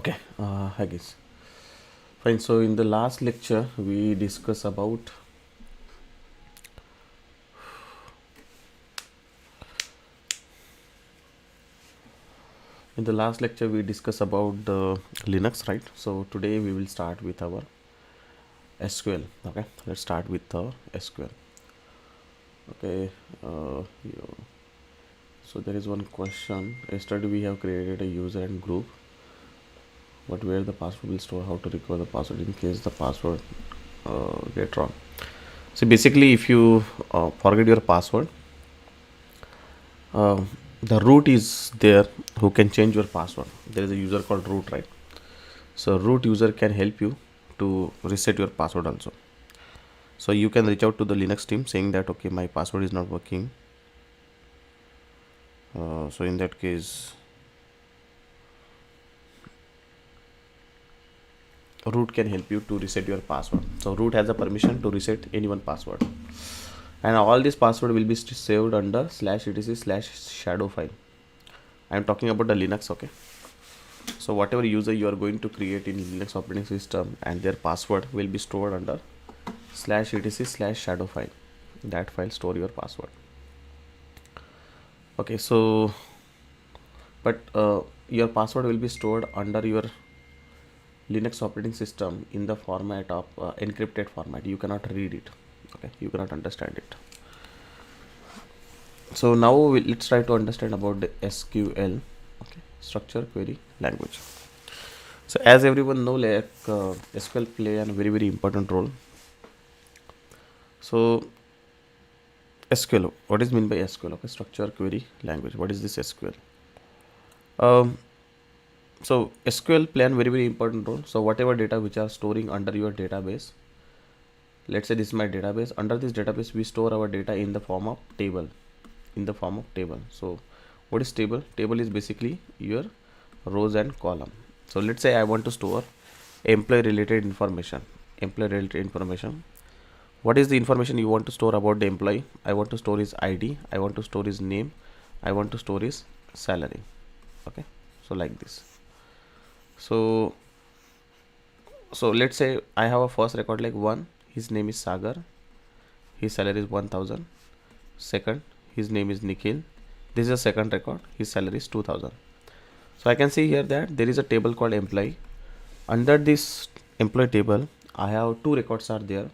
Okay, hi guys. Fine. So in the last lecture, we discuss about the Linux, right? So today we will start with our SQL. Okay, let's start with the SQL. Okay. Yeah. So there is one question. Yesterday we have created a user and group, but where the password will store, how to recover the password in case the password get wrong. So basically, if you forget your password, uh, the root is there who can change your password. There is a user called root, right? So root user can help you to reset your password also. So you can reach out to the Linux team saying that okay, my password is not working. So in that case, root can help you to reset your password. So root has a permission to reset anyone password, and all this password will be saved under /etc/shadow file. I am talking about the Linux. Okay, so whatever user you are going to create in Linux operating system, and their password will be stored under /etc/shadow file. That file store your password. Okay, so but your password will be stored under your Linux operating system in the format of encrypted format. You cannot read it. Okay, you cannot understand it. So now let's try to understand about the SQL. Okay, structure query language. So as everyone know, like SQL play a very important role. So SQL, what is mean by SQL? Okay, structure query language. What is this SQL? Um, so SQL play a very important role. So whatever data which are storing under your database, let's say this is my database. Under this database, we store our data in the form of table. So what is table? Table is basically your rows and column. So let's say I want to store employee related information. What is the information you want to store about the employee? I want to store his ID, I want to store his name, I want to store his salary. Okay, so like this. So let's say I have a first record like 1, his name is Sagar, his salary is 1000. Second, his name is Nikhil, this is a second record, his salary is 2000. So I can see here that there is a table called employee. Under this employee table, I have two records are there.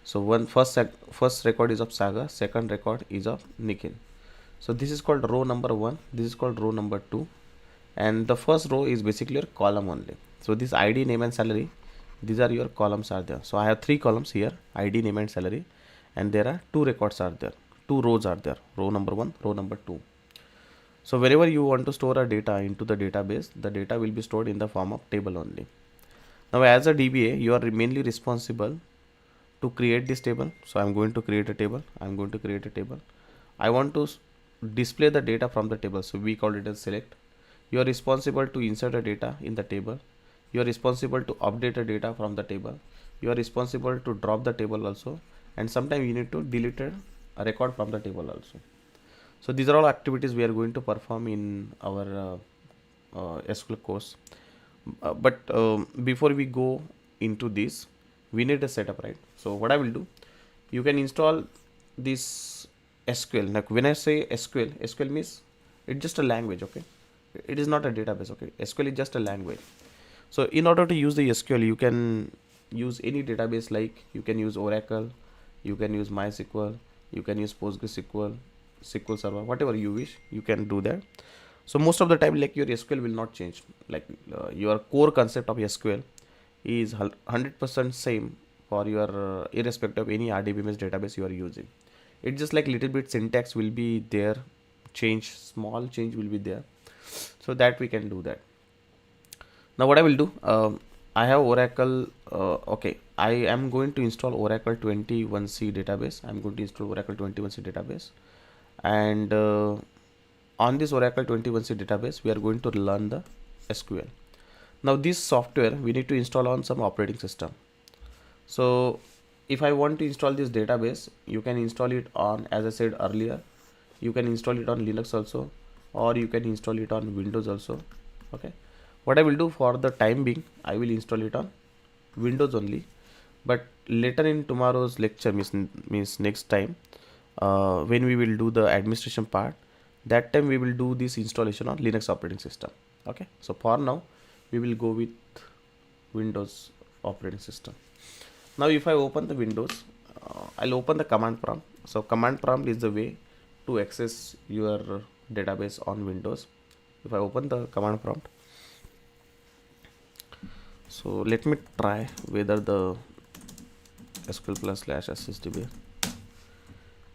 So first record is of Saga, second record is of Nikhil. So this is called row number 1, this is called row number 2, and the first row is basically your column only. So this ID, name and salary, these are your columns are there. So I have three columns here, ID, name and salary, and there are two records are there, two rows are there, row number 1, row number 2. So wherever you want to store a data into the database, the data will be stored in the form of table only. Now as a DBA, you are mainly responsible to create this table. So I'm going to create a table. I want to display the data from the table. So we call it as select. You are responsible to insert a data in the table. You are responsible to update a data from the table. You are responsible to drop the table also. And sometimes you need to delete a record from the table also. So these are all activities we are going to perform in our SQL course. But before we go into this, we need a setup, right? So what I will do, you can install this SQL. Like when I say SQL means it's just a language. Okay, it is not a database. Okay, SQL is just a language. So in order to use the SQL, you can use any database, like you can use Oracle, you can use MySQL, you can use PostgreSQL, SQL Server, whatever you wish, you can do that. So most of the time, like your SQL will not change. Like your core concept of SQL is 100% same for your irrespective of any RDBMS database you are using. It's just like little bit syntax will be there, small change will be there, so that we can do that. Now what I will do, I have Oracle. Okay, I am going to install Oracle 21c database. I'm going to install Oracle 21c database, and on this Oracle 21c database, we are going to learn the SQL. Now this software we need to install on some operating system. So if I want to install this database, you can install it on, as I said earlier, you can install it on Linux also, or you can install it on Windows also. Okay, What I will do for the time being, I will install it on Windows only, but later in tomorrow's lecture, means next time, when we will do the administration part, that time we will do this installation on Linux operating system. Okay, so for now we will go with Windows operating system. Now if I open the Windows, I'll open the command prompt. So command prompt is the way to access your database on Windows. If I open the command prompt, so let me try whether the SQL plus slash SSDB,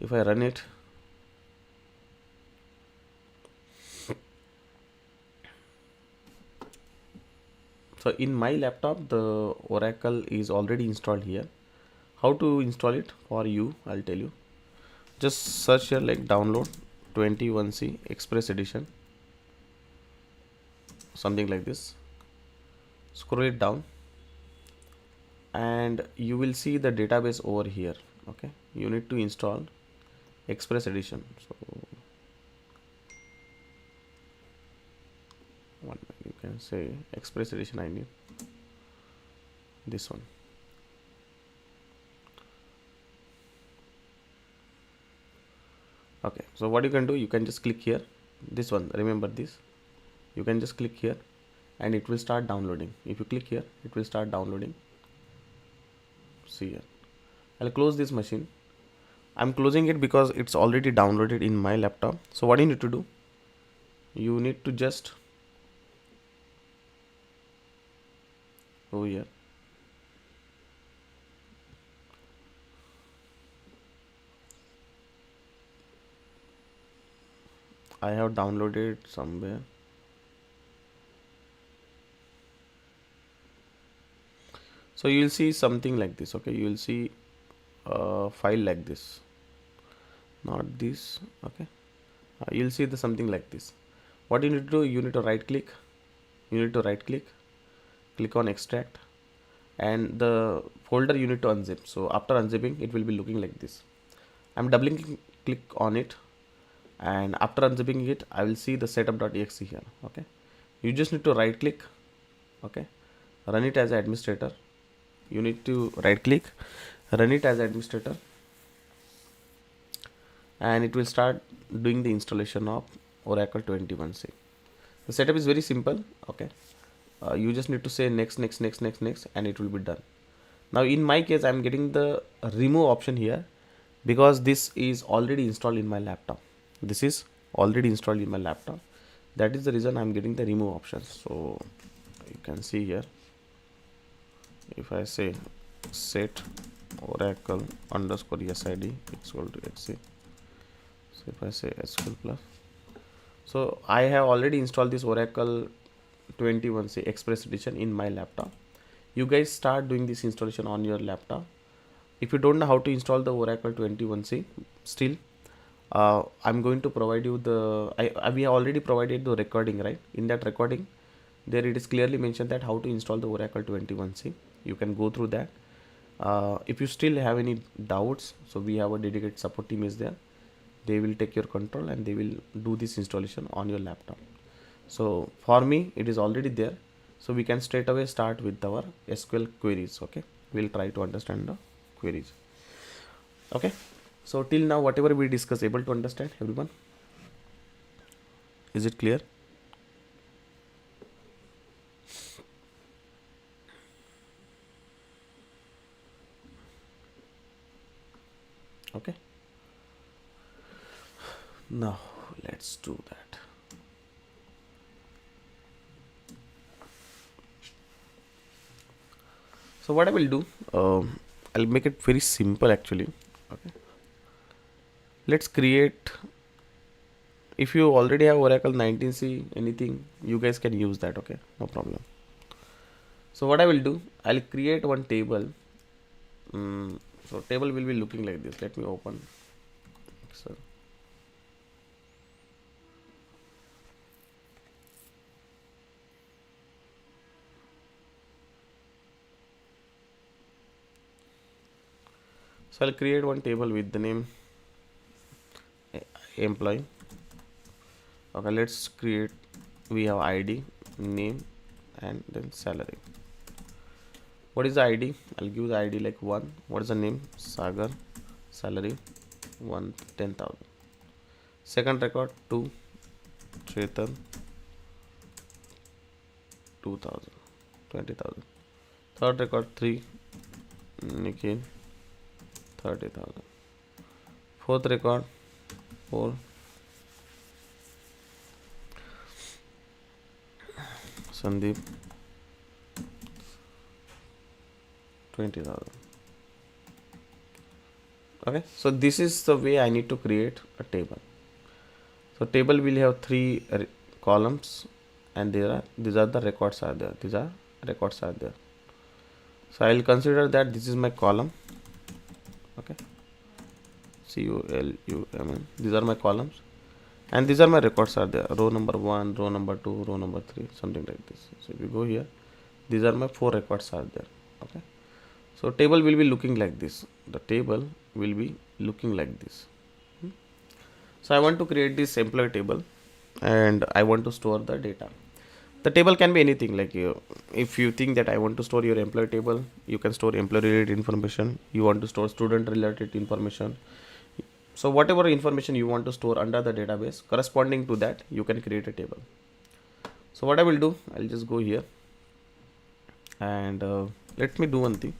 if I run it, so in my laptop the Oracle is already installed here. How to install it for you, I'll tell you. Just search here like download 21C Express Edition, something like this. Scroll it down and you will see the database over here. Okay, you need to install Express Edition. So one, you can say Express Edition, I need this one. Okay, so what you can do, you can just click here, this one, remember this, you can just click here and it will start downloading. If you click here, it will start downloading. See here, I'll close this machine. I'm closing it because it's already downloaded in my laptop. So what you need to do, you need to just go here, I have downloaded somewhere. So you will see something like this. Okay, you will see a file like this, not this. Okay, you'll see the something like this. What you need to do, you need to right click, click on extract, and the folder you need to unzip. So after unzipping, it will be looking like this. I'm doubling click on it, and after unzipping it, I will see the setup.exe here. Okay, you just need to right click. Okay, run it as an administrator. You need to right click, run it as administrator, and it will start doing the installation of Oracle 21C. The setup is very simple. Okay, you just need to say next, and it will be done. Now in my case, I'm getting the remove option here because this is already installed in my laptop. This is already installed in my laptop. That is the reason I'm getting the remove option. So you can see here, if I say set Oracle underscore SID equal to XC, so if I say SQL plus, so I have already installed this Oracle 21C Express Edition in my laptop. You guys start doing this installation on your laptop. If you don't know how to install the Oracle 21C, still I'm going to provide you the we have already provided the recording, right? In that recording, there it is clearly mentioned that how to install the Oracle 21C. You can go through that. If you still have any doubts, so we have a dedicated support team is there. They will take your control and they will do this installation on your laptop. So for me, it is already there. So we can straight away start with our SQL queries. Okay, we'll try to understand the queries. Okay, so till now, whatever we discuss, able to understand everyone? Is it clear? Okay, now let's do that. So what I will do, I'll make it very simple actually. Okay, let's create, if you already have Oracle 19C anything, you guys can use that. Okay, no problem. So what I will do, I'll create one table. So table will be looking like this. Let me open Excel. So I'll create one table with the name employee. Okay, let's create, we have ID, name, and then salary. What is the ID? I'll give the ID like 1. What is the name? Sagar. Salary 10,000. Second record 2. Chetan 2,000. 20,000. Third record 3. Nikhil 30,000. Fourth record 4. Sandeep 20,000. Okay, so this is the way I need to create a table. So table will have 3 columns, and these are the records are there. These are records are there. So I will consider that this is my column. Okay, COLUMN. These are my columns, and these are my records are there. Row number 1, row number 2, row number 3, something like this. So if you go here, these are my 4 records are there. Okay, so table will be looking like this. The table will be looking like this. So I want to create this employee table, and I want to store the data. The table can be anything, like if you think that I want to store your employee table, you can store employee related information. You want to store student related information. So whatever information you want to store under the database, corresponding to that, you can create a table. So what I will do, I'll just go here, and let me do one thing.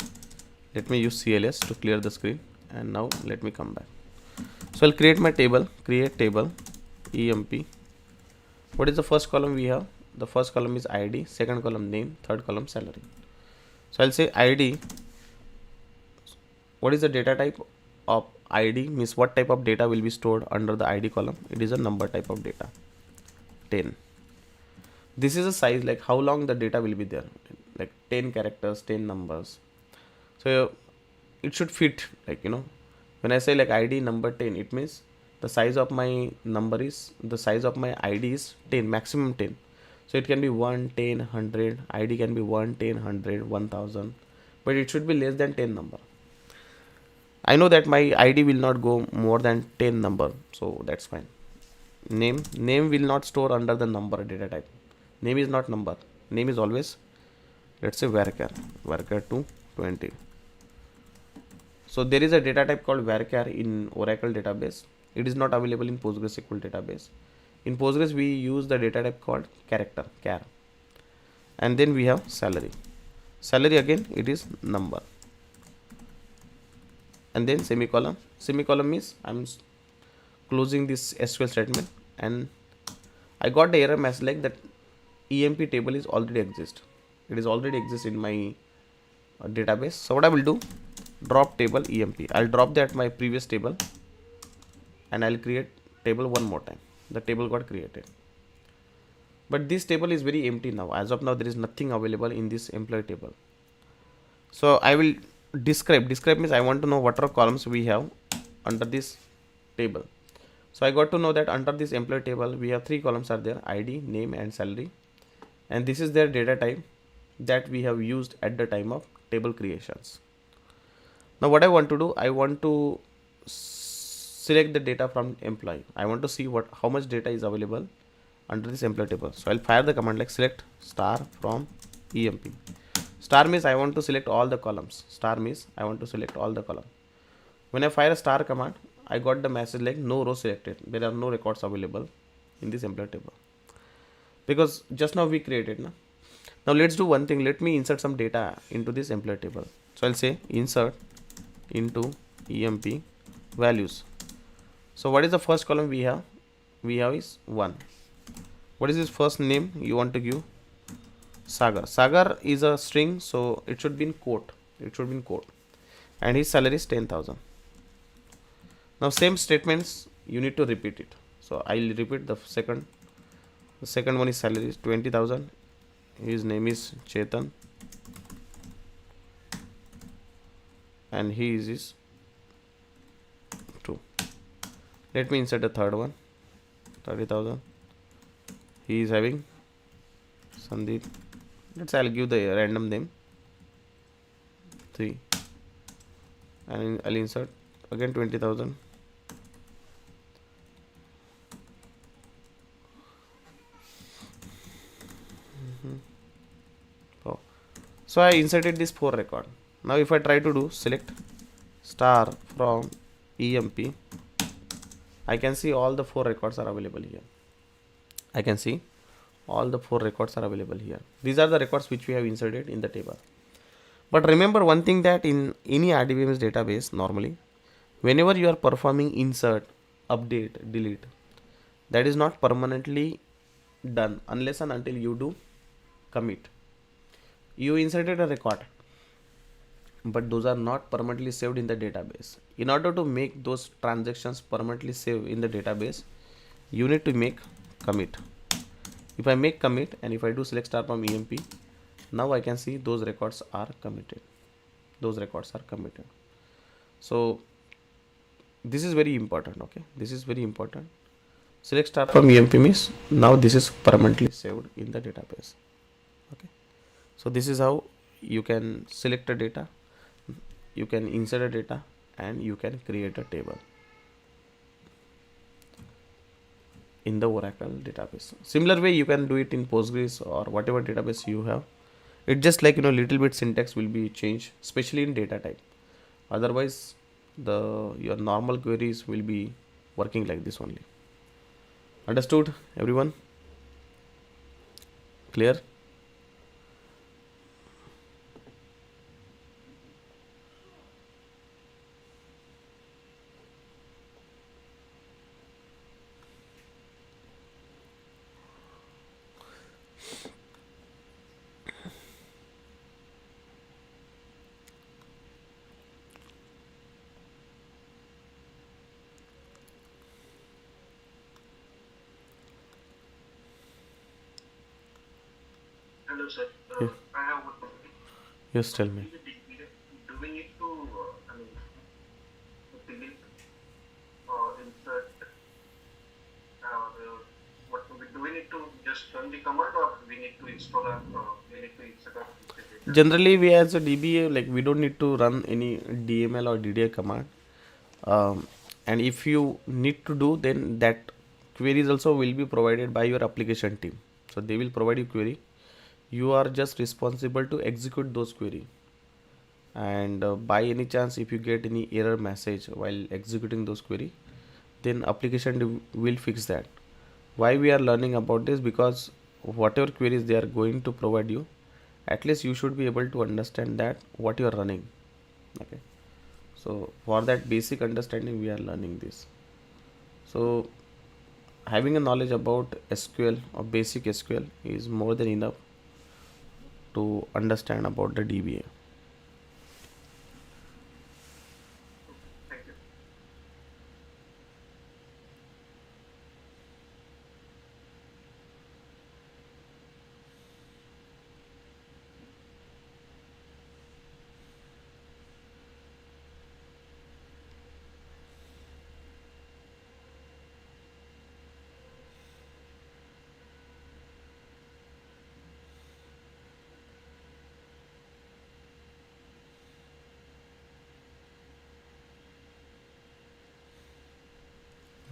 Let me use CLS to clear the screen, and now let me come back. So I'll create my table, create table, EMP. What is the first column we have? The first column is ID, second column name, third column salary. So I'll say ID. What is the data type of ID? Means what type of data will be stored under the ID column? It is a number type of data, 10. This is a size, like how long the data will be there, like 10 characters, 10 numbers. So it should fit, like, when I say like ID number 10, it means the size of my number is, the size of my ID is 10, maximum 10. So it can be 1, 10, 100, ID can be 1, 10, 100, 1000, but it should be less than 10 number. I know that my ID will not go more than 10 number, so that's fine. Name will not store under the number data type. Name is not number. Name is always, let's say varchar 220. So there is a data type called varchar in Oracle database. It is not available in PostgreSQL database. In Postgres we use the data type called character, char. And then we have salary. Salary again, it is number. And then semicolon. Semicolon means I'm closing this SQL statement, and I got the error message like that EMP table is already exist. It is already exist in my database. So what I will do, drop table EMP. I'll drop that my previous table, and I'll create table one more time. The table got created, but this table is very empty now. As of now, there is nothing available in this employee table. So I will describe means I want to know what are columns we have under this table. So I got to know that under this employee table we have 3 columns are there: ID, name and salary, and this is their data type that we have used at the time of table creations. Now what I want to do, I want to select the data from employee. I want to see how much data is available under this employee table. So I'll fire the command like select star from EMP. Star means I want to select all the columns. Star means I want to select all the column. When I fire a star command, I got the message like no row selected. There are no records available in this employee table, because just now we created. Now let's do one thing. Let me insert some data into this employee table. So I'll say insert into EMP values. So what is the first column we have? We have is 1. What is his first name? You want to give Sagar. Sagar is a string, so it should be in quote. And his salary is 10,000. Now same statements you need to repeat it. So I'll repeat the second. The second one is salary is 20,000. His name is Chetan, and he is 2. Let me insert the third one, 30,000. He is having Sandeep. I'll give the random name 3, and I'll insert again 20,000. So I inserted this 4 record. Now if I try to do select star from emp, I can see all the 4 records are available here. I can see all the 4 records are available here. These are the records which we have inserted in the table. But remember one thing, that in any RDBMS database, normally whenever you are performing insert, update, delete, that is not permanently done unless and until you do commit. You inserted a record, but those are not permanently saved in the database. In order to make those transactions permanently saved in the database, you need to make commit. If I make commit and if I do select star from emp, now I can see those records are committed. Those records are committed. So this is very important. Okay, this is very important. Select star from emp means now this is permanently saved in the database. Okay, so this is how you can select a data, you can insert a data, and you can create a table in the Oracle database. Similar way you can do it in Postgres or whatever database you have. It's just like, little bit syntax will be changed, especially in data type. Otherwise your normal queries will be working like this only. Understood everyone? Clear? Hello, sir. Yeah. I have one question. Yes, tell me. Do we need to, delete or insert, what do we need to just run the command, or we need to install a, we need to insert a Generally, we as a DBA, like we don't need to run any DML or DDI command. And if you need to do, then that queries also will be provided by your application team. So they will provide you query. You are just responsible to execute those query. And by any chance, if you get any error message while executing those query, then application will fix that. Why we are learning about this? Because whatever queries they are going to provide you, at least you should be able to understand that what you are running. Okay, so for that basic understanding we are learning this. So having a knowledge about SQL or basic SQL is more than enough to understand about the DBA. Thank you.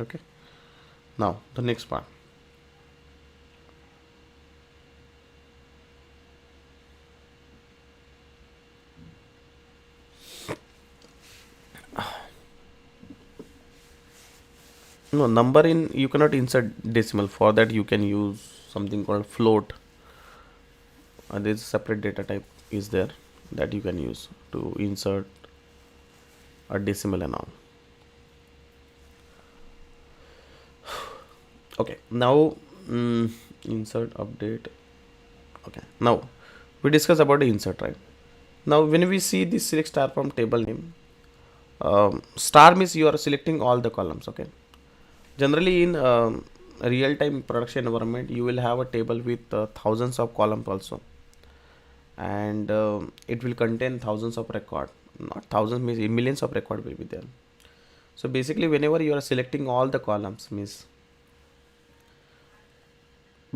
Okay, now the next part. No, number in, you cannot insert decimal. For that you can use something called float, and there's a separate data type is there that you can use to insert a decimal and all. Okay, now insert, update. Okay, now we discuss about the insert, right? Now when we see this select star from table name, star means you are selecting all the columns. Okay, generally in real-time production environment you will have a table with thousands of columns also, and it will contain thousands of record, not thousands, means millions of record will be there. So basically whenever you are selecting all the columns, means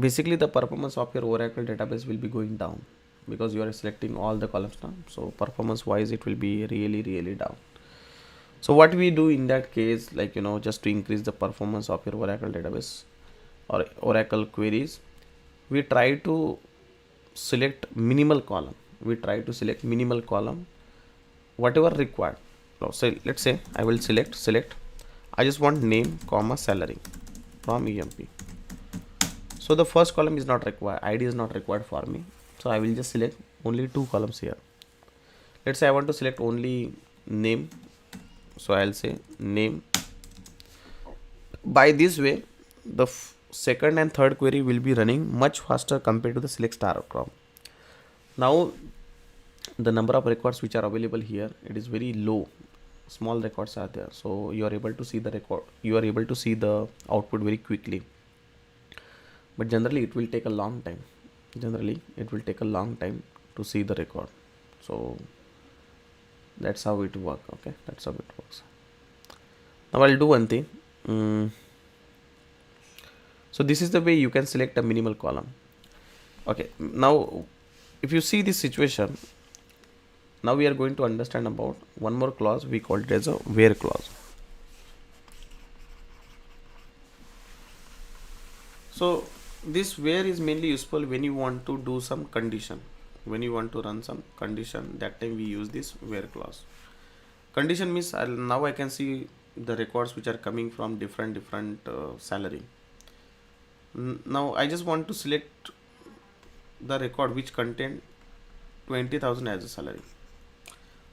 basically the performance of your Oracle database will be going down, because you are selecting all the columns now. So performance wise it will be really down. So what we do in that case, like just to increase the performance of your Oracle database or Oracle queries, we try to select minimal column. we try to select minimal column, whatever required. So let's say I will select I just want name comma salary from EMP. So the first column is not required, ID is not required for me, so I will just select only 2 columns here. Let's say I want to select only name, so I'll say name. By this way, the second and third query will be running much faster compared to the select star from. Now the number of records which are available here, it is very low, small records are there, so you are able to see the record, you are able to see the output very quickly. But generally it will take a long time, to see the record. So that's how it works. Okay, that's how it works. Now I'll do one thing. So this is the way you can select a minimal column. Okay, now if you see this situation, now we are going to understand about one more clause. We call it as a where clause. So this where is mainly useful when you want to do some condition, when you want to run some condition. That time we use this where clause. Condition means now I can see the records which are coming from different salary. Now I just want to select the record which contain 20,000 as a salary.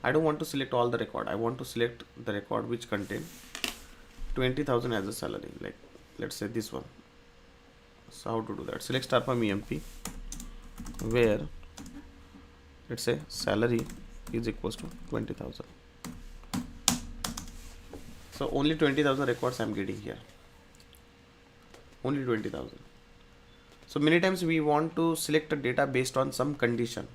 I don't want to select all the record. I want to select the record which contain 20,000 as a salary. Like let's say this one. So how to do that? Select star from EMP where let's say salary is equals to 20,000. So only 20,000 records I am getting here. Only 20,000. So many times we want to select a data based on some condition,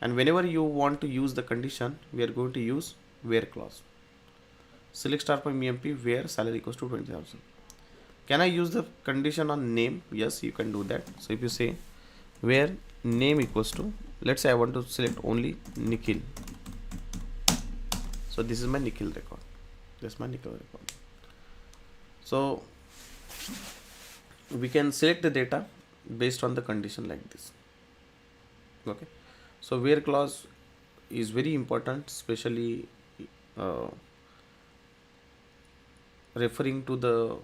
and whenever you want to use the condition, we are going to use where clause. Select star from EMP where salary equals to 20,000. Can I use the condition on name? Yes, you can do that. So if you say where name equals to, let's say I want to select only Nikhil. So this is my Nikhil record. This is my Nikhil record. So we can select the data based on the condition like this. Okay. So where clause is very important, especially referring to the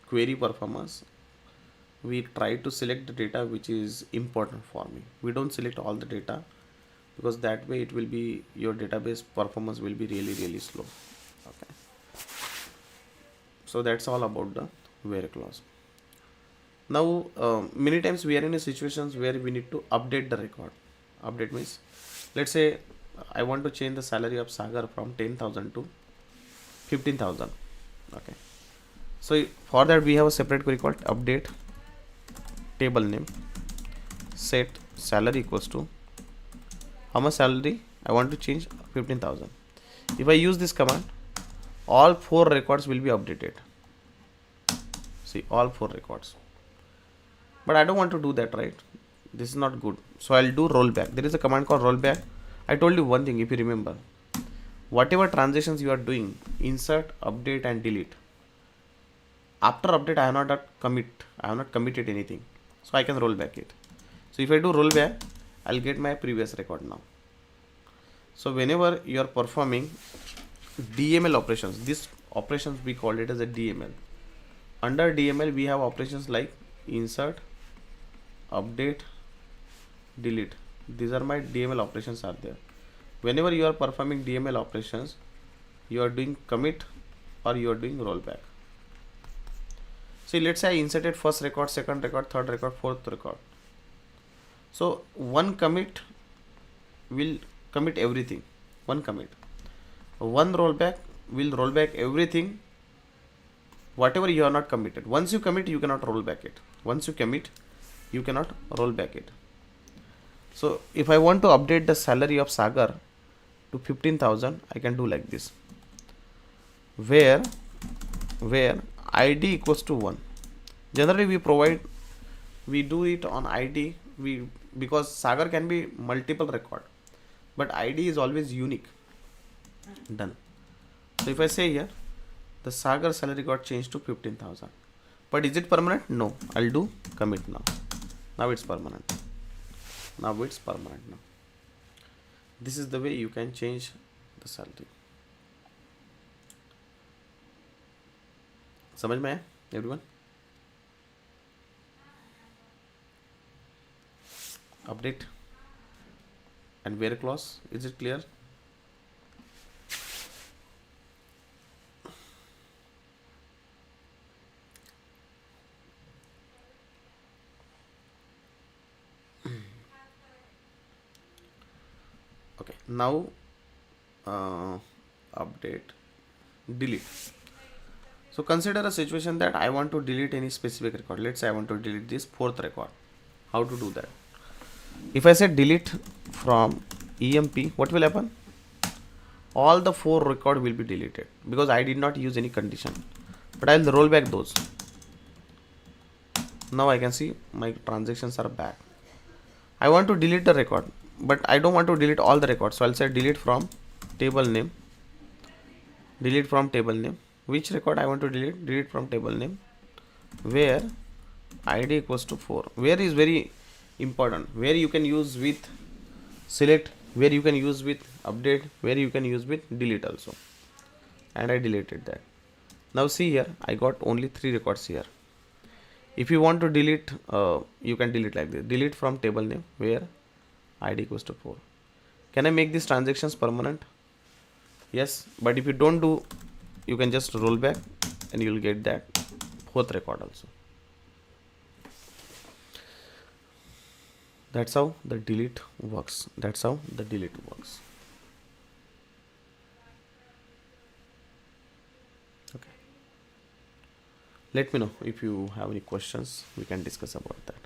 query performance. We try to select the data which is important for me. We don't select all the data, because that way it will be, your database performance will be really slow. Okay. So that's all about the where clause. Now many times we are in a situations where we need to update the record. Update means, let's say I want to change the salary of Sagar from 10,000 to 15,000. Okay. So for that we have a separate query called update table name, set salary equals to how much salary I want to change, 15,000. If I use this command, all 4 records will be updated. See, all 4 records. But I don't want to do that, right? This is not good. So I'll do rollback. There is a command called rollback. I told you one thing, if you remember, whatever transitions you are doing, insert, update and delete. After update I have not committed anything, so I can roll back it. So if I do rollback, I'll get my previous record now. So whenever you are performing DML operations, this operations we call it as a DML. Under DML we have operations like insert, update, delete. These are my DML operations are there. Whenever you are performing DML operations, you are doing commit or you are doing rollback. See, let's say I inserted first record, second record, third record, fourth record. So one commit will commit everything. One commit. One rollback will roll back everything, whatever you are not committed. Once you commit, you cannot roll back it. Once you commit, you cannot roll back it. So if I want to update the salary of Sagar to 15,000, I can do like this. Where ID equals to 1. Generally we do it on ID, because Sagar can be multiple record, but ID is always unique. Done. So if I say here, the Sagar salary got changed to 15,000, but is it permanent? No. I'll do commit now. Now it's permanent. Now. This is the way you can change the salary. समझ में आया everyone? Update and where clause, is it clear? Okay, now update, delete. So consider a situation that I want to delete any specific record. Let's say I want to delete this fourth record. How to do that? If I say delete from EMP, what will happen? All the 4 record will be deleted because I did not use any condition, but I'll roll back those. Now I can see my transactions are back. I want to delete the record, but I don't want to delete all the records, so I'll say delete from table name. Delete from table name. Which record I want to delete? Delete from table name where id equals to 4. Where is very important. Where you can use with select, where you can use with update, where you can use with delete also. And I deleted that. Now see here, I got only 3 records here. If you want to delete, you can delete like this. Delete from table name where id equals to 4. Can I make these transactions permanent? Yes, but if you don't do, you can just roll back and you will get that 4th record also. That's how the delete works. That's how the delete works. Okay. Let me know if you have any questions. We can discuss about that.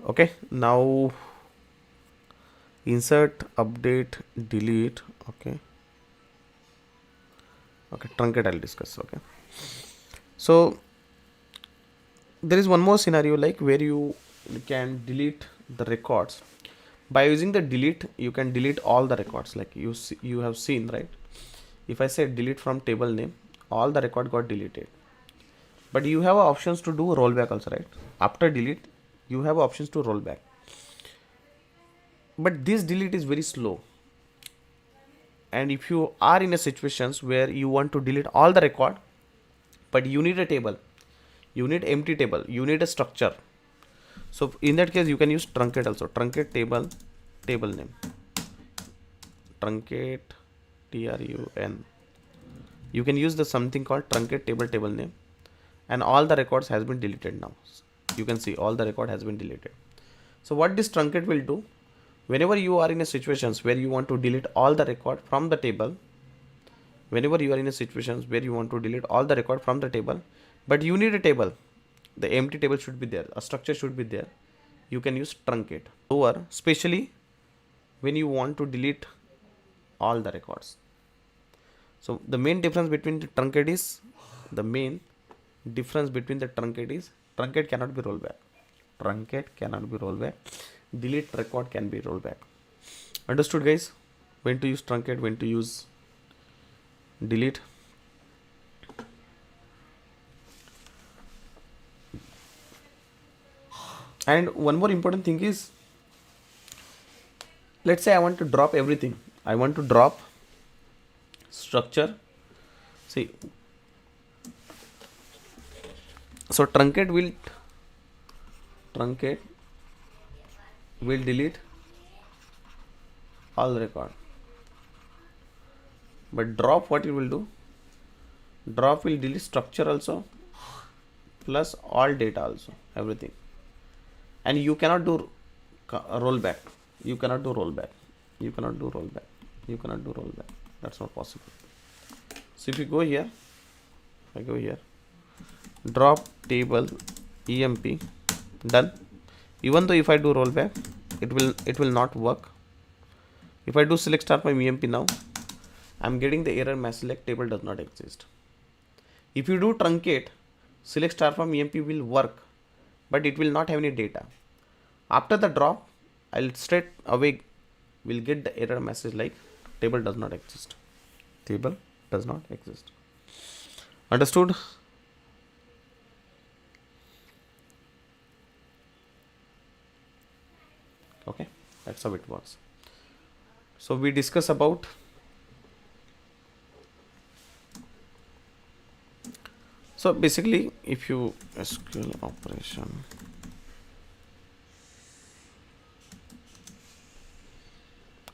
Okay, now insert, update, delete. Okay, truncate I'll discuss. Okay, so there is one more scenario like where you can delete the records. By using the delete, you can delete all the records, like you have seen, right? If I say delete from table name, all the record got deleted, but you have options to do rollback also, right? After delete, you have options to roll back, but this delete is very slow. And if you are in a situations where you want to delete all the record, but you need a table, you need empty table, you need a structure, so in that case you can use truncate also. Truncate table name, truncate trun. You can use the something called truncate table name, and all the records has been deleted. Now you can see all the record has been deleted. So what this truncate will do, whenever you are in a situations where you want to delete all the record from the table, whenever you are in a situations where you want to delete all the record from the table, but you need a table, the empty table should be there, a structure should be there, you can use truncate. Or especially when you want to delete all the records. So the main difference between the truncate is, truncate cannot be rolled back. Truncate cannot be rolled back. Delete record can be rolled back. Understood, guys? When to use truncate, when to use delete. And one more important thing is, let's say I want to drop everything. I want to drop structure. See, so truncate will delete all record, but drop, what it will do, Drop will delete structure also plus all data also, everything. And you cannot do rollback. You cannot do rollback. You cannot do rollback. You cannot do rollback. That's not possible. So if you go here, I go here, drop table emp, done. Even though if I do rollback, it will not work. If I do select star from emp now, I'm getting the error message like table does not exist. If you do truncate, select star from emp will work, but it will not have any data. After the drop, I'll straight away will get the error message like table does not exist. Table does not exist. Understood? Okay, that's how it works. So we discuss about so basically if you SQL operation,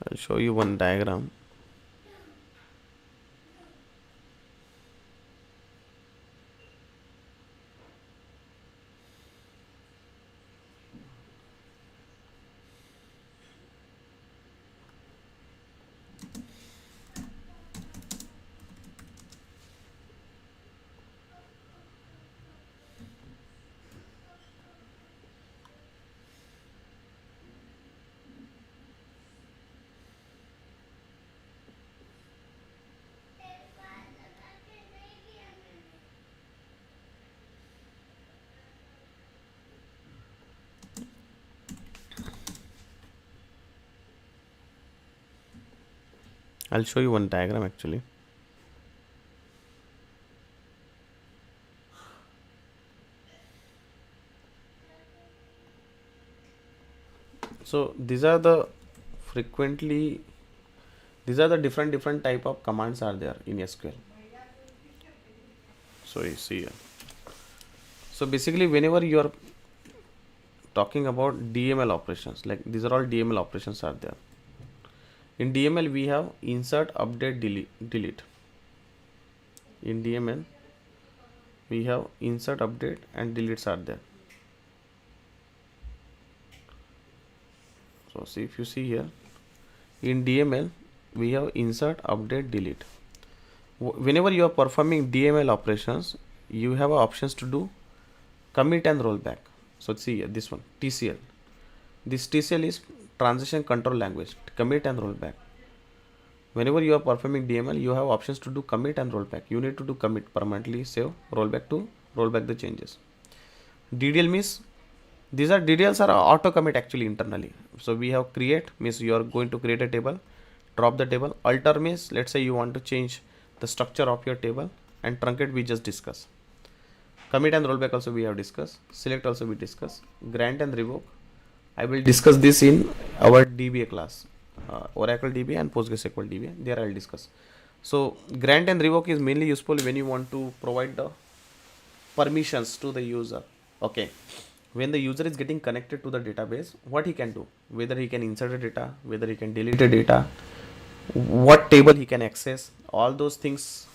I'll show you one diagram. I'll show you one diagram actually. So these are the different type of commands are there in SQL. So you see here. So basically whenever you are talking about DML operations, like these are all DML operations are there. In DML we have insert, update, delete. In DML we have insert, update and deletes are there. So see, if you see here, in DML we have insert, update, delete. Whenever you are performing DML operations, you have options to do commit and rollback. So see here, this one TCL. This TCL is transition control language, commit and rollback. Whenever you are performing DML, you have options to do commit and rollback. You need to do commit, permanently save, rollback to roll back the changes. DDL means these are DDLs are auto commit actually internally. So we have create means you are going to create a table, drop the table. Alter means let's say you want to change the structure of your table, and truncate we just discuss. Commit and rollback also we have discussed. Select also we discuss. Grant and revoke, I will discuss this in our DBA class, Oracle DBA and PostgreSQL DBA. There I will discuss. So grant and revoke is mainly useful when you want to provide the permissions to the user. Okay, when the user is getting connected to the database, what he can do, whether he can insert the data, whether he can delete the data, what table he can access, all those things.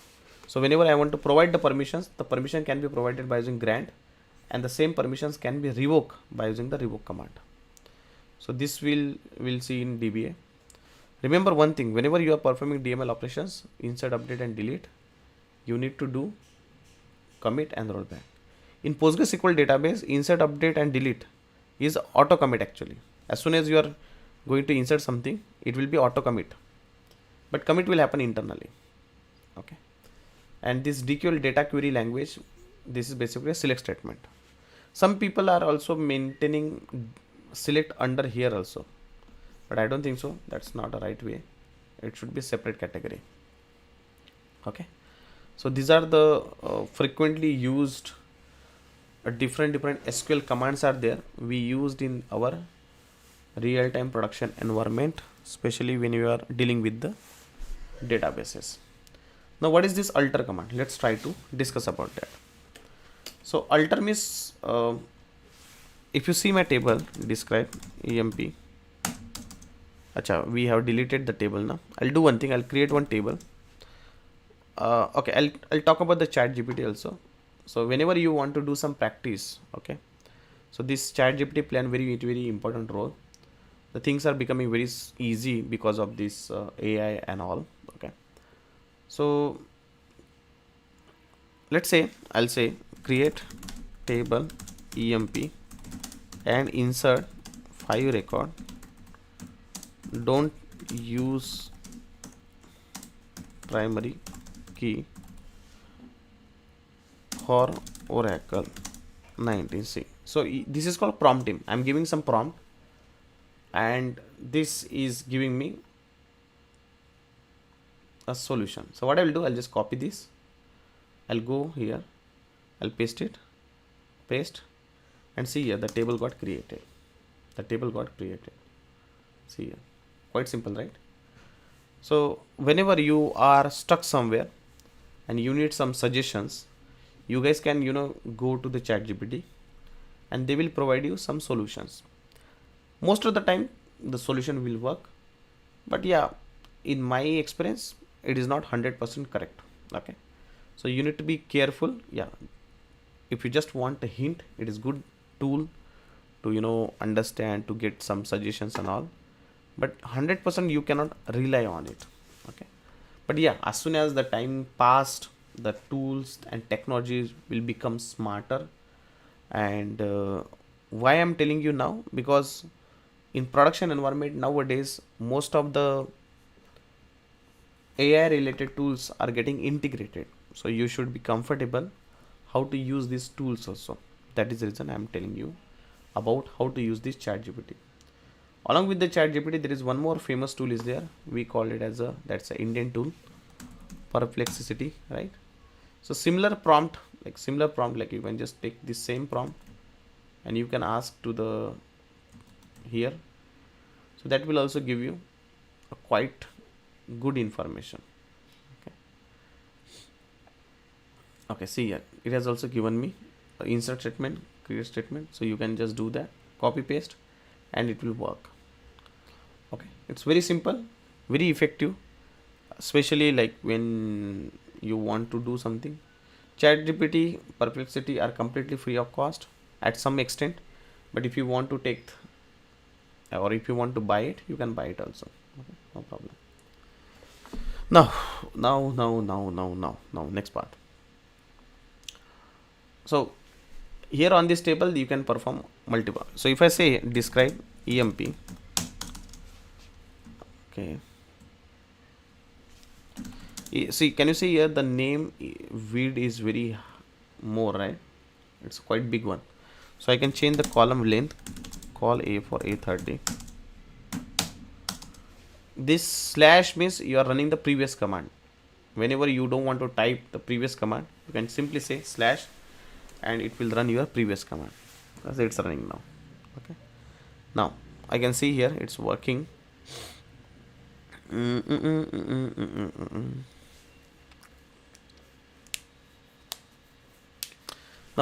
So whenever I want to provide the permissions, the permission can be provided by using grant, and the same permissions can be revoked by using the revoke command. So this we'll see in DBA. Remember one thing, whenever you are performing DML operations, insert, update and delete, you need to do commit and rollback. In PostgreSQL database, insert, update and delete is auto commit actually. As soon as you are going to insert something, it will be auto commit, but commit will happen internally. Okay, and this DQL data query language, this is basically a select statement. Some people are also maintaining select under here also, but I don't think so. That's not a right way. It should be separate category. Okay, so these are the frequently used different SQL commands are there, we used in our real-time production environment, especially when you are dealing with the databases. Now what is this alter command? Let's try to discuss about that. So alter means if you see my table describe emp, we have deleted the table. Now I'll do one thing, I'll create one table. Okay, I'll talk about the chat GPT also. So whenever you want to do some practice, okay, so this chat GPT play a very important role. The things are becoming very easy because of this AI and all. Okay, so let's say I'll say create table emp and insert 5 record. Don't use primary key for Oracle 19C. So this is called prompting. I'm giving some prompt and this is giving me a solution. So what I will do, I'll just copy this. I'll go here, I'll paste it, paste, and see here the table got created. The table got created. See here, quite simple, right? So whenever you are stuck somewhere and you need some suggestions, you guys can go to the chat GPT and they will provide you some solutions. Most of the time the solution will work, but yeah, in my experience it is not 100% correct. Okay, so you need to be careful. Yeah, if you just want a hint, it is good tool to understand, to get some suggestions and all, but 100% you cannot rely on it. Okay, but yeah, as soon as the time passed, the tools and technologies will become smarter. And why I'm telling you now, because in production environment nowadays most of the AI related tools are getting integrated, so you should be comfortable how to use these tools also. That is the reason I'm telling you about how to use this chat GPT. Along with the chat GPT, there is one more famous tool is there. We call it as that's an Indian tool, Perplexity, right? So similar prompt, like you can just take this same prompt and you can ask to the here. So that will also give you a quite good information. Okay, see here, it has also given me a insert statement, create statement. So you can just do that, copy paste, and it will work. Okay, it's very simple, very effective, especially like when you want to do something. ChatGPT, Perplexity are completely free of cost at some extent, but if you want to take or if you want to buy it, you can buy it also. Okay, no problem. Now, next part. So here on this table you can perform multiple. So if I say describe emp, okay, see, can you see here the name width is very more, right? It's quite big one. So I can change the column length, call a for a30. This slash means you are running the previous command. Whenever you don't want to type the previous command, you can simply say slash and it will run your previous command as it's running now. Okay, now I can see here it's working. Now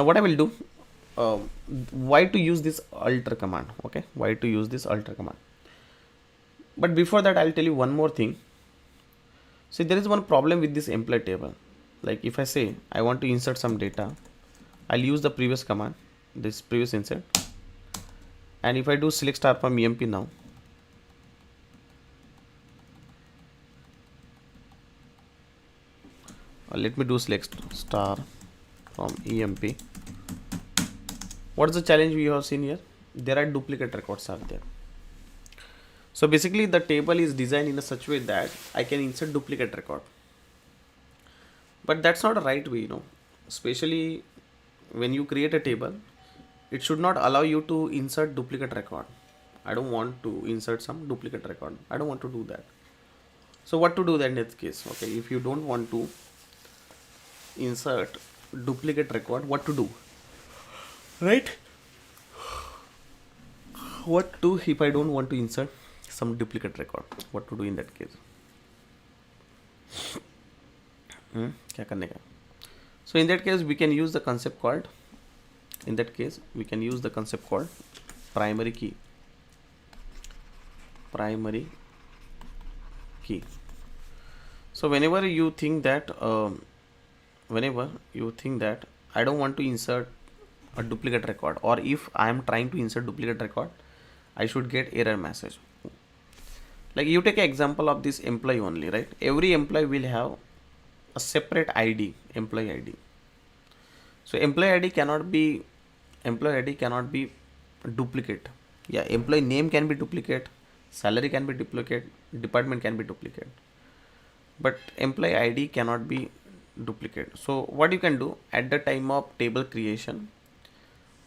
what I will do, why to use this alter command? Okay, why to use this alter command? But before that, I'll tell you one more thing. See, there is one problem with this employee table. Like if I say I want to insert some data, I'll use the previous command, this previous insert, and if I do select star from emp now, let me do select star from emp. What is the challenge we have seen here? There are duplicate records are there. So basically the table is designed in a such way that I can insert duplicate record, but that's not a right way, especially when you create a table, it should not allow you to insert duplicate record. I don't want to insert some duplicate record. I don't want to do that. So what to do then in this case? Okay, if you don't want to insert duplicate record, what to do? Right? What to if I don't want to insert some duplicate record? What to do in that case? क्या करने का? So in that case we can use the concept called, primary key. So whenever you think that I don't want to insert a duplicate record, or if I am trying to insert duplicate record, I should get error message. Like you take an example of this employee only, right? Every employee will have a separate ID, employee ID. So employee ID cannot be duplicate. Yeah, employee name can be duplicate, salary can be duplicate, department can be duplicate, but employee ID cannot be duplicate. So what you can do at the time of table creation,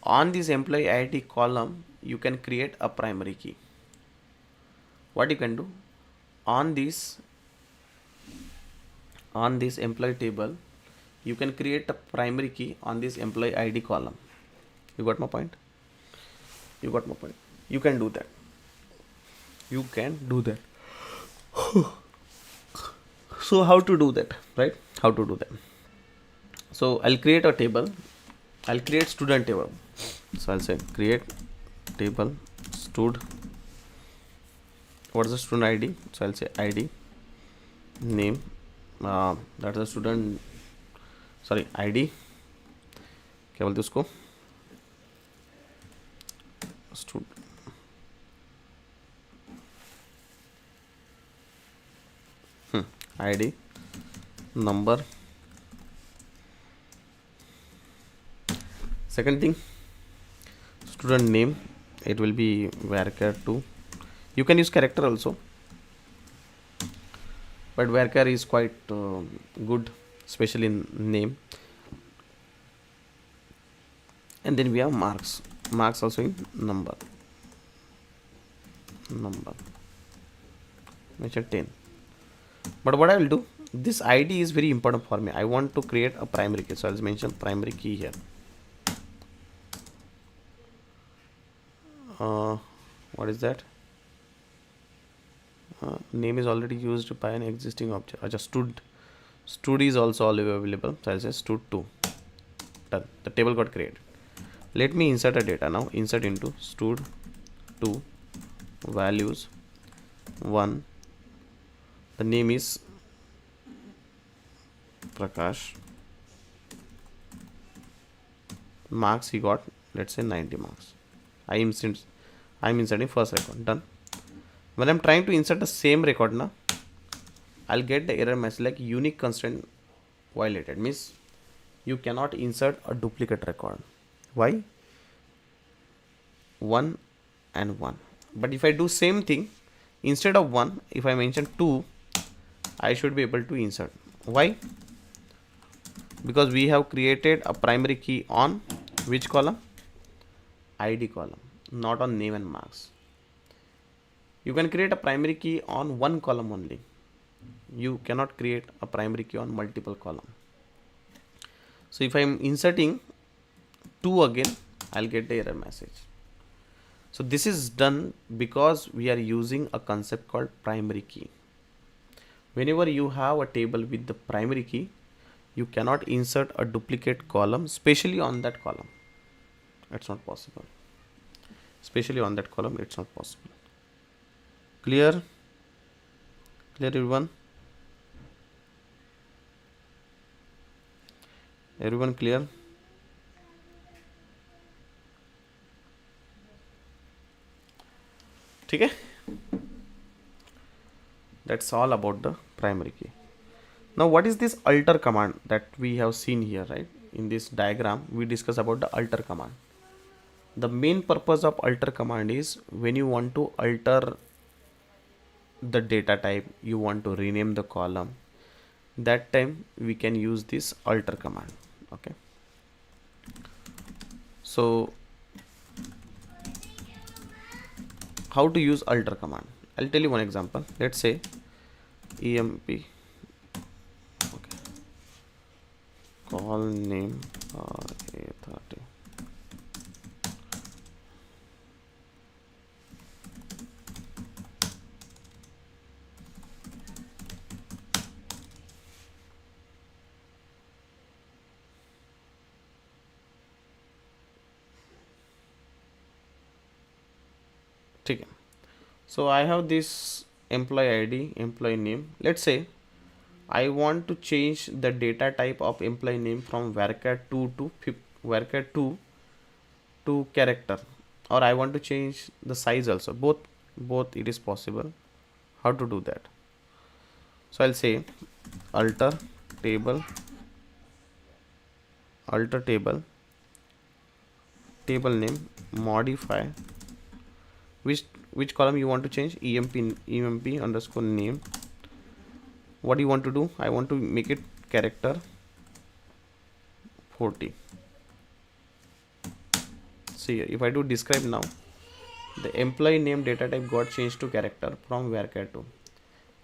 on this employee ID column you can create a primary key. What you can do on this employee table, you can create a primary key on this employee ID column. You got my point? You can do that. So how to do that, right? How to do that? So I'll create a table. I'll create student table. So I'll say create table stud. What is the student ID? So I'll say ID name. That's the student. Sorry, ID. क्या बोलते उसको? Stud. ID number. Second thing, student name, it will be varchar2. You can use character also, but varchar is quite good, especially in name. And then we have marks also in number mention 10. But what I will do, this ID is very important for me. I want to create a primary key, so I'll mention primary key here. What is that? Name is already used by an existing object. Just stud is also available, so I'll say stud2. Done. The table got created. Let me insert a data now. Insert into stud2 values 1. The name is Prakash. Marks he got, let's say 90 marks. I'm inserting first record. Done. When I'm trying to insert the same record now, I'll get the error message like unique constraint violated. Means you cannot insert a duplicate record. Why? 1 and 1. But if I do same thing, instead of 1, if I mention 2, I should be able to insert. Why? Because we have created a primary key on which column? ID column, not on name and marks. You can create a primary key on one column only. You cannot create a primary key on multiple column. So if I am inserting 2 again, I'll get the error message. So this is done because we are using a concept called primary key. Whenever you have a table with the primary key, you cannot insert a duplicate column, especially on that column. It's not possible. Especially on that column, it's not possible. Clear? Clear, everyone? Everyone clear? Okay? That's all about the primary key. Now what is this alter command that we have seen here, right? In this diagram, we discuss about the alter command. The main purpose of alter command is when you want to alter the data type, you want to rename the column, that time we can use this alter command. Okay, so how to use alter command? I'll tell you one example. Let's say emp call name A30. Okay. So I have this employee ID, employee name. Let's say I want to change the data type of employee name from varchar2 to varchar2 to character, or I want to change the size also. Both it is possible. How to do that? So I'll say alter table, alter table, table name, modify which column you want to change, emp underscore name. What do you want to do? I want to make it character 40. See, if I do describe now, the employee name data type got changed to character from varchar2.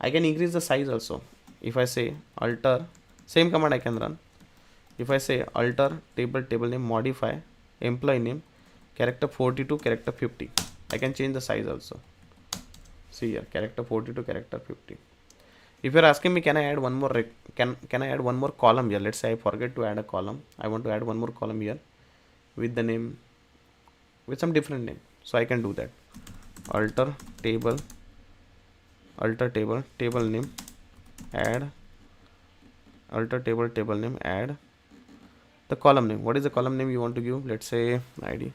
I can increase the size also. If I say alter, same command I can run. If I say alter table name, modify employee name character 40 to character 50, I can change the size also. See here, character 40 to character 50. If you're asking me, can I add one more can I add one more column here? Let's say I forget to add a column. I want to add one more column here with the name, with some different name. So I can do that. Alter table name, add alter table name, add the column name. What is the column name you want to give? Let's say id.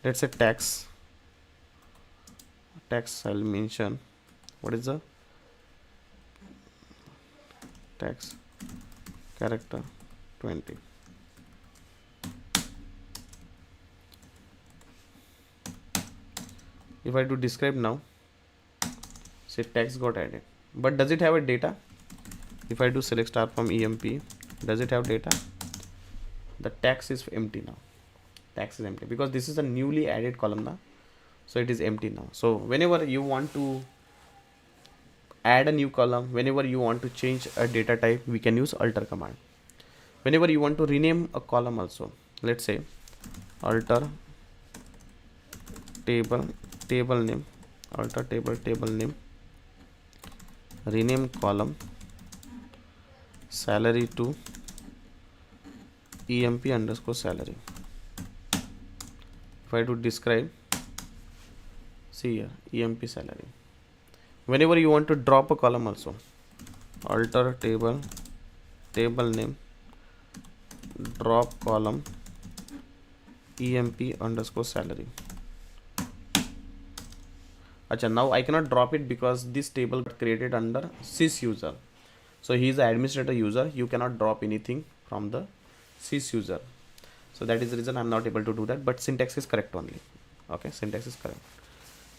Let's say tax. I'll mention what is the tax character 20. If I do describe now, say tax got added, but does it have a data? If I do select star from emp, does it have data? The tax is empty now. Tax is empty because this is a newly added column now, so it is empty now. So whenever you want to add a new column, whenever you want to change a data type, we can use alter command. Whenever you want to rename a column also, let's say alter table name, alter table name, rename column salary to emp underscore salary. If I do describe, see here emp salary. Whenever you want to drop a column also, alter table name, drop column emp underscore salary. Acha, now I cannot drop it because this table got created under sys user. So he is the administrator user. You cannot drop anything from the sys user. So that is the reason I'm not able to do that, but syntax is correct only. Okay, syntax is correct.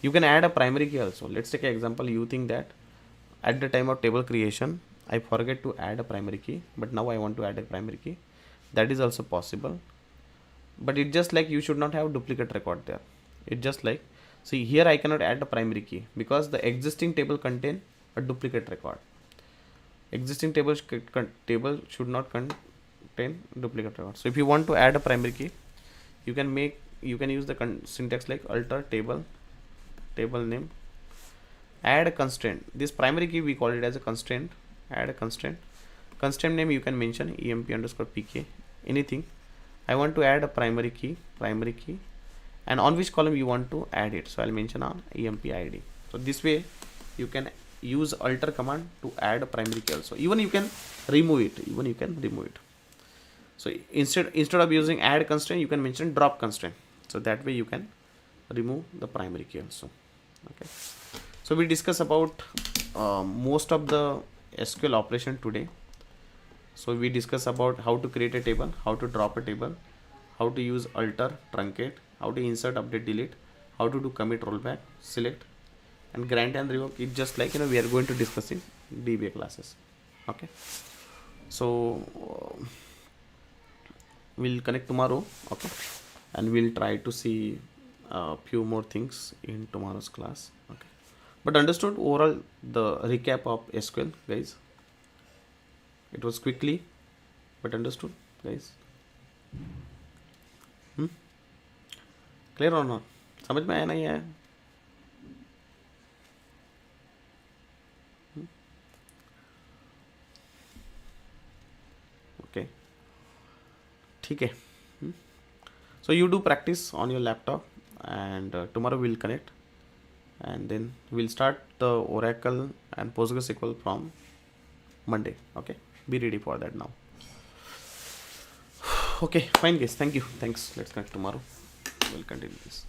You can add a primary key also. Let's take an example. You think that at the time of table creation, I forget to add a primary key, but now I want to add a primary key. That is also possible. But it's just like you should not have duplicate record there. It's just like, see here I cannot add a primary key because the existing table contain a duplicate record. Existing table should not contain duplicate record. So if you want to add a primary key, you can use the syntax like alter table name, add a constraint. This primary key we call it as a constraint. Add a constraint name, you can mention emp underscore pk, anything. I want to add a primary key, and on which column you want to add it. So I'll mention on emp id. So this way you can use alter command to add a primary key also. Even you can remove it. So instead of using add constraint, you can mention drop constraint. So that way you can remove the primary key also. Okay. So we discuss about most of the SQL operation today. So we discuss about how to create a table, how to drop a table, how to use alter, truncate, how to insert, update, delete, how to do commit, rollback, select, and grant and revoke. It's just like, we are going to discuss in DBA classes. Okay. So we'll connect tomorrow. Okay. And we'll try to see a few more things in tomorrow's class. Okay. But understood overall the recap of SQL, guys? It was quickly, but understood, guys? Clear or not? समझ में आया नहीं है? Okay. ठीक है. So you do practice on your laptop, and tomorrow we'll connect, and then we'll start the Oracle and PostgreSQL from Monday. Okay, be ready for that now. Okay, fine guys, thank you, thanks. Let's connect tomorrow, we'll continue this.